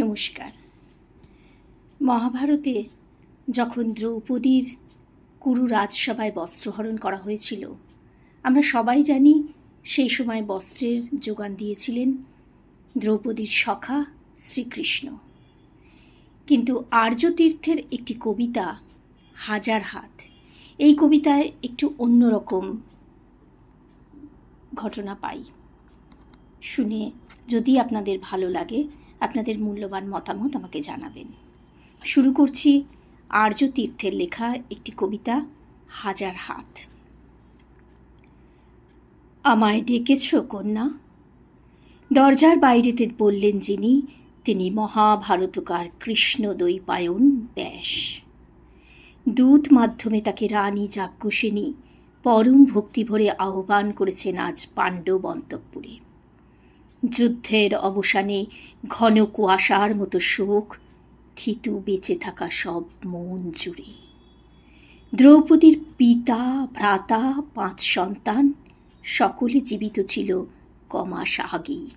নমস্কার। মহাভারতে যখন দ্রৌপদীর কুরু রাজসভায় বস্ত্রহরণ করা হয়েছিল, আমরা সবাই জানি সেই সময় বস্ত্রের যোগান দিয়েছিলেন দ্রৌপদীর সখা শ্রীকৃষ্ণ। কিন্তু আর্যতীর্থের একটি কবিতা হাজার হাত, এই কবিতায় একটু অন্যরকম ঘটনা পাই। শুনে যদি আপনাদের ভালো লাগে, আপনাদের মূল্যবান মতামত আমাকে জানাবেন। শুরু করছি আর্যতীর্থের লেখা একটি কবিতা হাজার হাত। আমায় ডেকেছ কন্যা? দরজার বাইরেতে বললেন যিনি, তিনি মহাভারতকার কৃষ্ণ দ্বৈপায়ন ব্যাস। দূত মাধ্যমে তাকে রানী যাজ্ঞসেনী পরম ভক্তি ভরে আহ্বান করেছেন আজ পাণ্ডব অন্তঃপুরে। যুদ্ধের অবসানে ঘন কুয়াশার মতো শোক থিতু বেঁচে থাকা সব মন জুড়ে। দ্রৌপদীর পিতা ভ্রাতা 5 সন্তান সকলে জীবিত ছিল কমাস আগেই।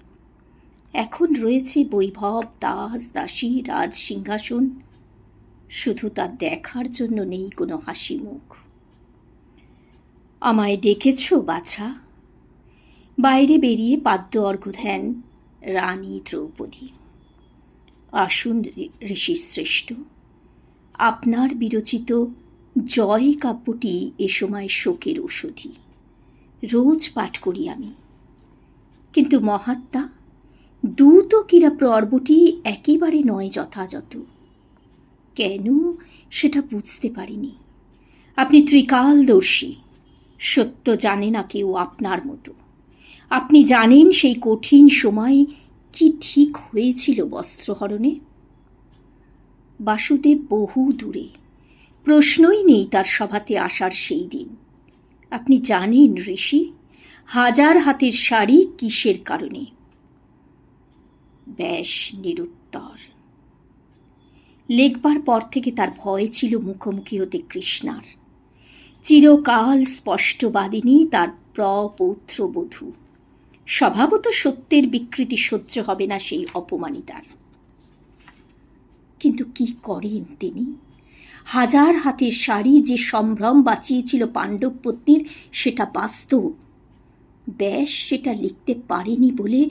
এখন রয়েছে বৈভব, দাস দাসী, রাজ সিংহাসন, শুধু তা দেখার জন্য নেই কোনো হাসি মুখ। আমায় ডেকেছ বাছা? বাইরে বেরিয়ে পাদ্য অর্ঘ্য দেন রানী দ্রৌপদী। আসুন ঋষি শ্রেষ্ঠ, আপনার বিরচিত জয় কাব্যটি এ সময় শোকের ওষুধি। রোজ পাঠ করি আমি, কিন্তু মহাত্মা দূত ক্রীড়া পর্বটি একেবারে নয় যথাযথ। কেন সেটা বুঝতে পারিনি। আপনি ত্রিকালদর্শী, সত্য জানে না কেউ আপনার মতো। আপনি জানেন সেই কঠিন সময় কি ঠিক হয়েছিল বস্ত্রহরণে। বাসুদেব বহু দূরে, প্রশ্নই নেই তার সভাতে আসার সেই দিন। আপনি জানেন ঋষি, হাজার হাতের শাড়ি কিসের কারণে? ব্যাস নিরুত্তর। লেখবার পর থেকে তার ভয় ছিল মুখোমুখি হতে কৃষ্ণার। চিরকাল স্পষ্টবাদিনী তার প্রপৌত্র বধূ। স্বভাবত সত্যের বিকৃতি সহ্য হবে না সেই অপমানিতার। কিন্তু কি করেন তিনি? হাজার হাতের শাড়ি যে সম্ভ্রম বাঁচিয়েছিল পাণ্ডব পত্নীর, সেটা বাস্তব। ব্যাস সেটা লিখতে পারেনি বলে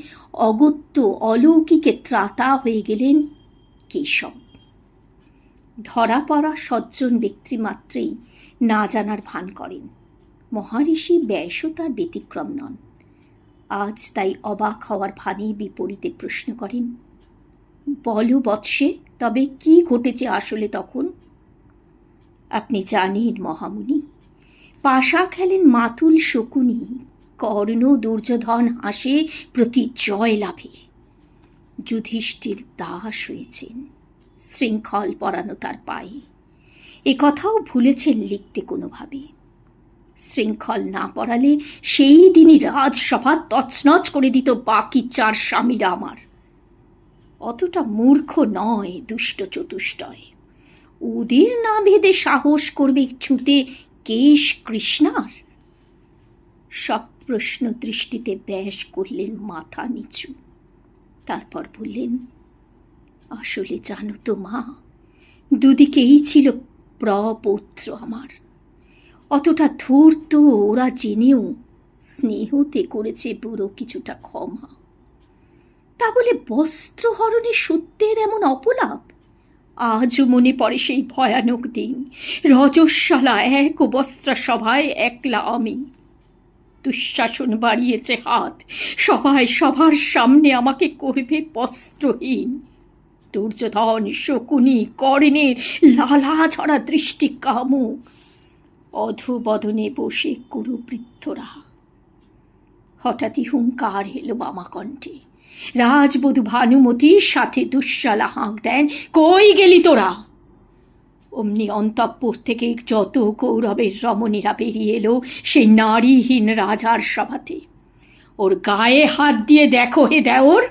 অগত্য অলৌকিকে ত্রাতা হয়ে গেলেন কেশব। ধরা পড়া সজ্জন ব্যক্তি মাত্রেই না জানার ভান করেন। মহারিষি ব্যাসও তার ব্যতিক্রম নন। আজ তাই অবাক হওয়ার ভানে বিপরীতে প্রশ্ন করেন, বলো বৎসে, তবে কি ঘটেছে আসলে তখন? আপনি জানেন মহামুনি, পাশা খেলেন মাতুল শকুনি, কর্ণ দুর্যোধন হাসে প্রতি জয় লাভে। যুধিষ্ঠির দাস হয়েছেন, শৃঙ্খল পরানো তার পায়ে। এ কথাও ভুলেছেন লিখতে কোনোভাবে। শৃঙ্খল না পড়ালে সেই দিনই রাজসভা তছনছ করে দিত বাকি 4 স্বামীরা আমার। অতটা মূর্খ নয় দুষ্ট চতুষ্টয়। ওদের না ভেদে সাহস করবে ছুঁতে কেশ কৃষ্ণার? সব প্রশ্ন দৃষ্টিতে ব্যাস করলেন মাথা নিচু। তারপর বললেন, আসলে জানো তো মা, দুদিকেই ছিল প্রপৌত্র আমার। অতটা ধূর্ত ওরা জেনেও স্নেহতে করেছে বুড়ো কিছুটা ক্ষমা। তা বলে বস্ত্রহরণে সত্যের এমন অপলাপ? আজও মনে পড়ে সেই ভয়ানক দিন। রজস্বালা এক বস্ত্রা সভায় একলা আমি। দুঃশাসন বাড়িয়েছে হাত, সবাই সবার সামনে আমাকে করবে বস্ত্রহীন। দুর্যোধন, শকুনি, কর্ণের লালা ছড়া দৃষ্টি কামুক। অধোবদনে বসে কুরুবৃদ্ধরা। হঠাৎই হুঙ্কার এলো বামাকণ্ঠে। রাজবধূ ভানুমতির সাথে দুঃশালা হাঁক দেন, কই গেলি তোরা? অমনি অন্তঃপুর থেকে যত কৌরবের রমণীরা বেরিয়ে এলো সেই নারীহীন রাজার সভাতে। ওর গায়ে হাত দিয়ে দেখো হে দেওর।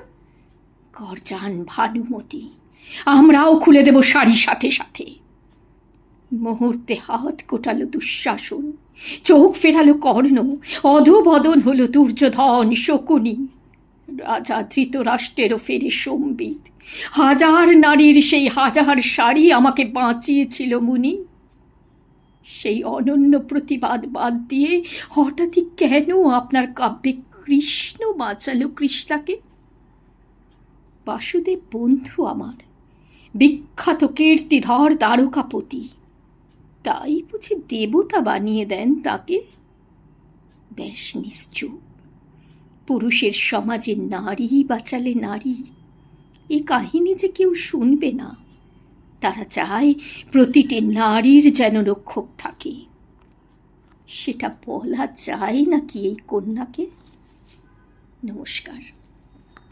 গর্জান ভানুমতি, আমরাও খুলে দেব শাড়ি সাথে সাথে। মুহূর্তে হাত কোটালো দুঃশাসন, চোখ ফেরালো কর্ণ, অধোবদন হলো দুর্যোধন, শকুনি। রাজা ধৃতরাষ্ট্রেরও ফেরে সম্বিত। হাজার নারীর সেই হাজার শাড়ি আমাকে বাঁচিয়েছিল মুনি। সেই অনন্য প্রতিবাদ বাদ দিয়ে হঠাৎই কেন আপনার কাব্যে কৃষ্ণ বাঁচালো কৃষ্ণাকে? বাসুদেব বন্ধু আমার, বিখ্যাত কীর্তিধর দ্বারকাপতি, তাই বুঝি দেবতা বানিয়ে দেন তাকে? বেশ নিশ্চুপ। পুরুষের সমাজে নারী বাঁচালে নারী, এ কাহিনী যে কেউ শুনবে না। তারা চায় প্রতিটি নারীর যেন রক্ষক থাকে। সেটা বলা যায় নাকি এই কন্যাকে? নমস্কার।